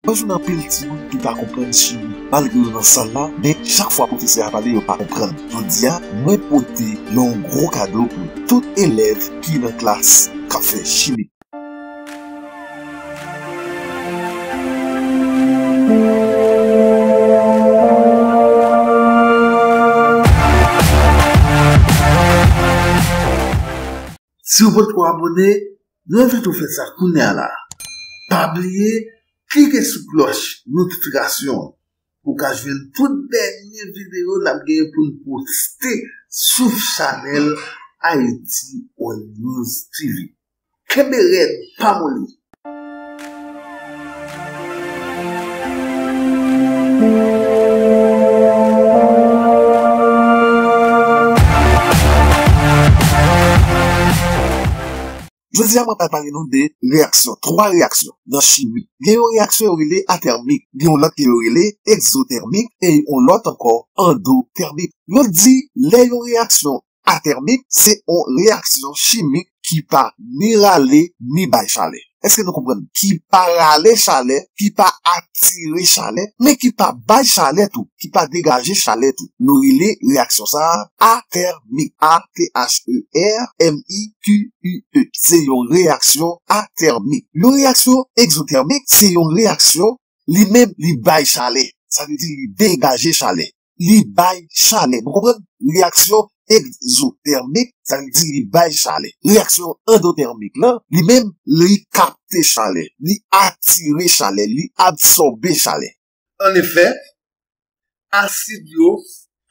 Moi, je n'en pile ti moun qui pas comprendre chimie. Malgré dans salle là, mais chaque fois professeur a parlé, il pas comprendre. Je dis, moi, porter un gros cadeau pour tout élève qui dans classe qui fait chimie. Si vous voulez vous abonner, nous invitons à faire ça là. Pas oublier, cliquez sur cloche notification pour que je vienne toute dernière vidéo pour nous poster sur le channel Haïti on News TV. Kemere pas moli. Je dis à moi parler nous de réactions, 3 réactions dans chimie. Il y a une réaction relée athermique, il y a une autre relée exothermique et une autre encore endothermique. Je dis les réactions athermiques, c'est une réaction chimique qui pas ni râler ni bail chalet. Est-ce que nous comprenons? Qui pas râler chalet, qui pas attirer chalet, mais qui pas bail chalet tout, qui pas dégager chalet tout. Nous relais réaction ça athermique, A-T-H-E-R-M-I-Q-U-E. C'est une réaction athermique. Une réaction exothermique, c'est une réaction lui-même li bail chalet. Ça veut dire dégager chalet. Li bail chalet. Vous comprenez? Réaction exothermique, ça veut dire li bail chalet. Réaction endothermique là, lui-même li capter chalet, li attirer chalet, li absorber chalet. En effet, acide yo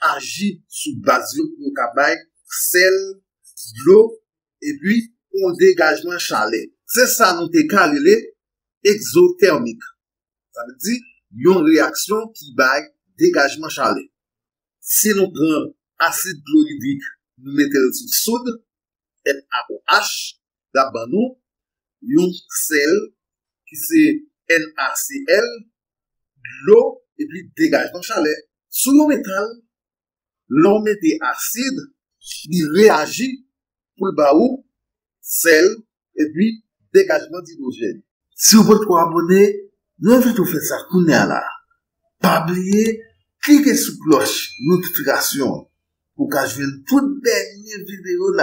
agit sous base pour kabay sel, l'eau et puis un dégagement chalet. C'est ça nous te calé exothermique. Ça veut dire une réaction qui bail dégagement chalet. Si nous prenons acide chlorhydrique, nous mettons sur soude, NaOH, d'abord nous, un sel qui c'est NaCl, l'eau et puis dégagement chalet. Sous le métal, l'on met acide, il réagit pour le baou, sel et puis dégagement d'hydrogène. Si vous voulez vous abonner, nous invitons à faire ça là. Pas oublier, cliquez sur cloche notification pour que je vienne toute dernière vidéo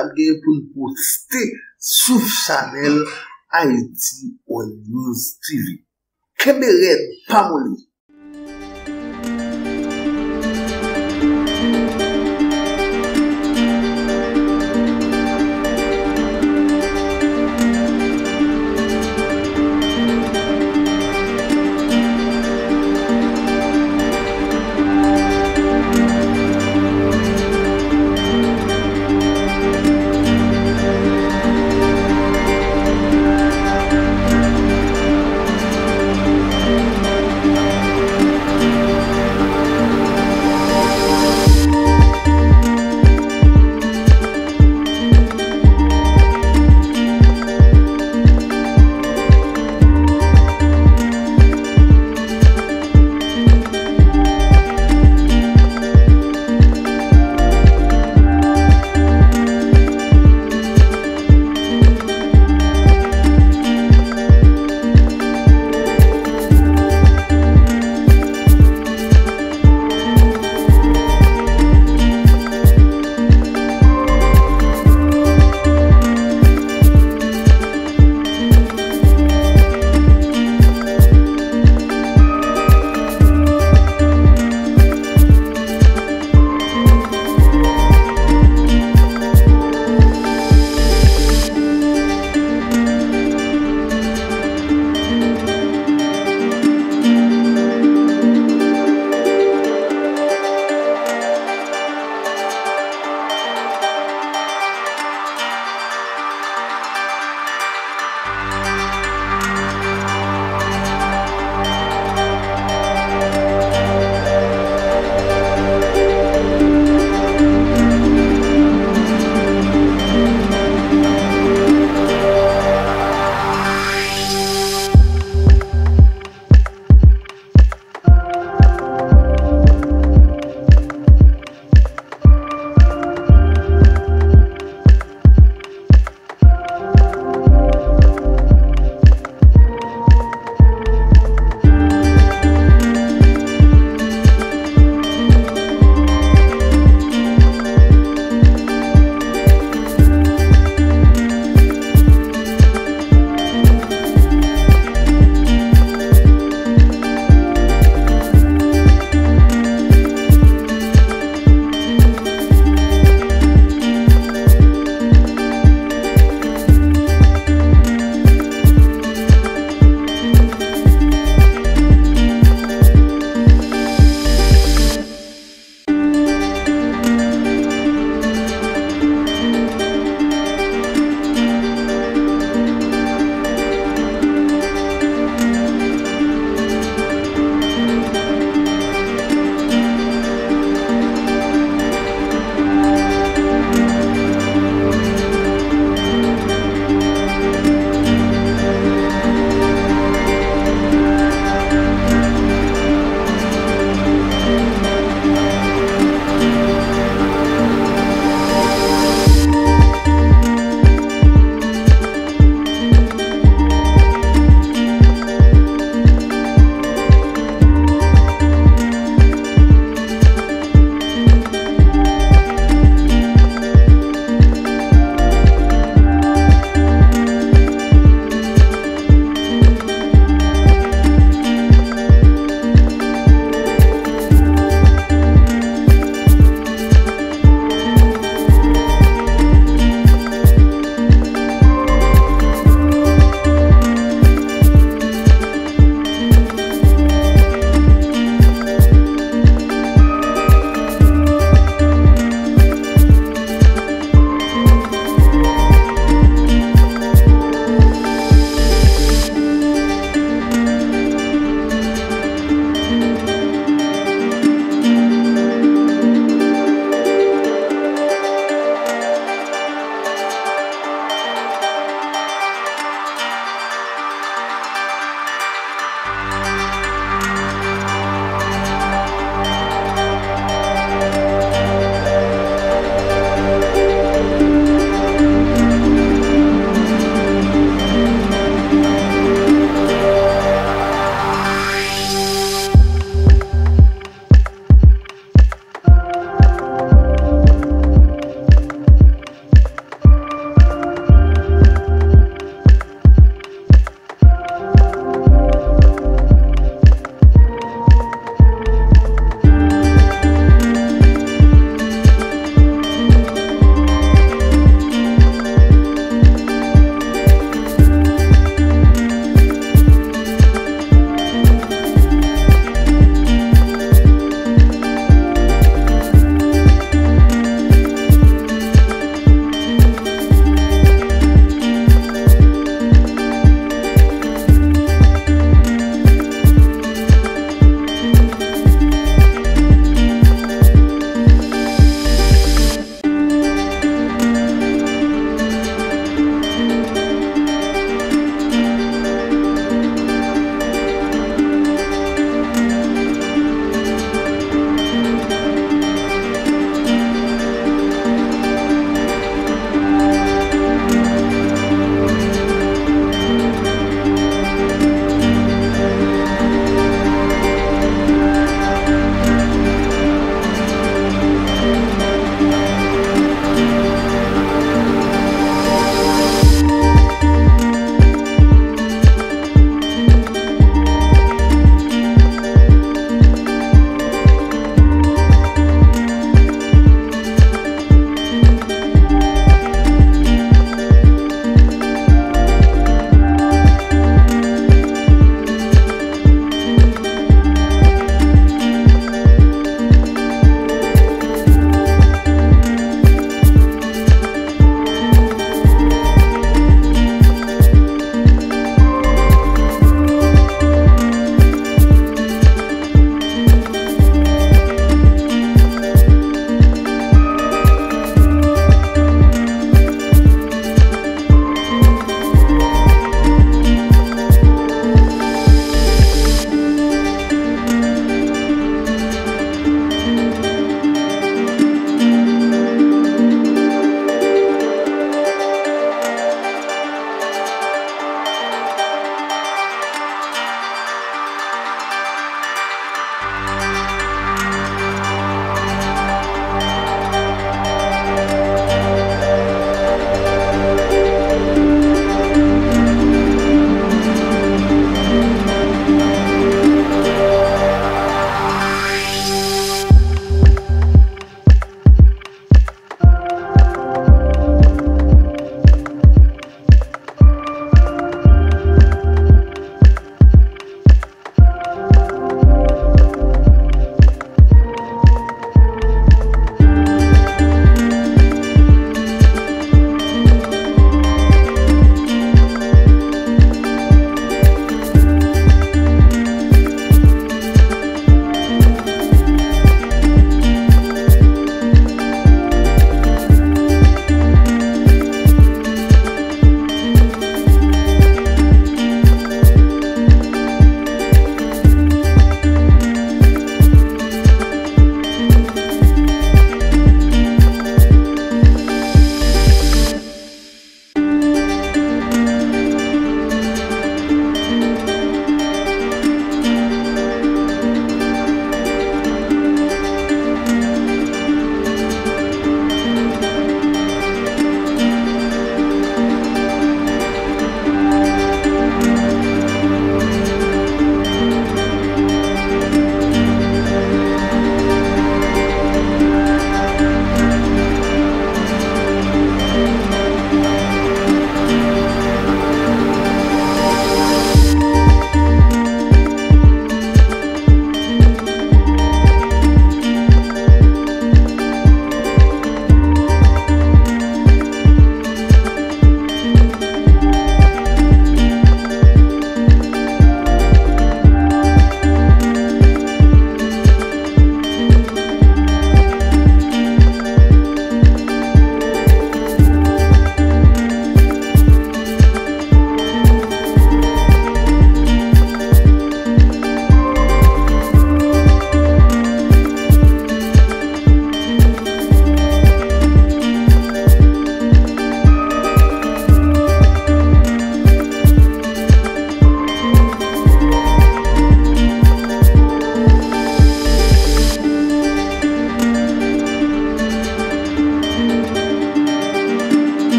pour nous poster sur le channel Haïti on News TV. Kemere pas moli.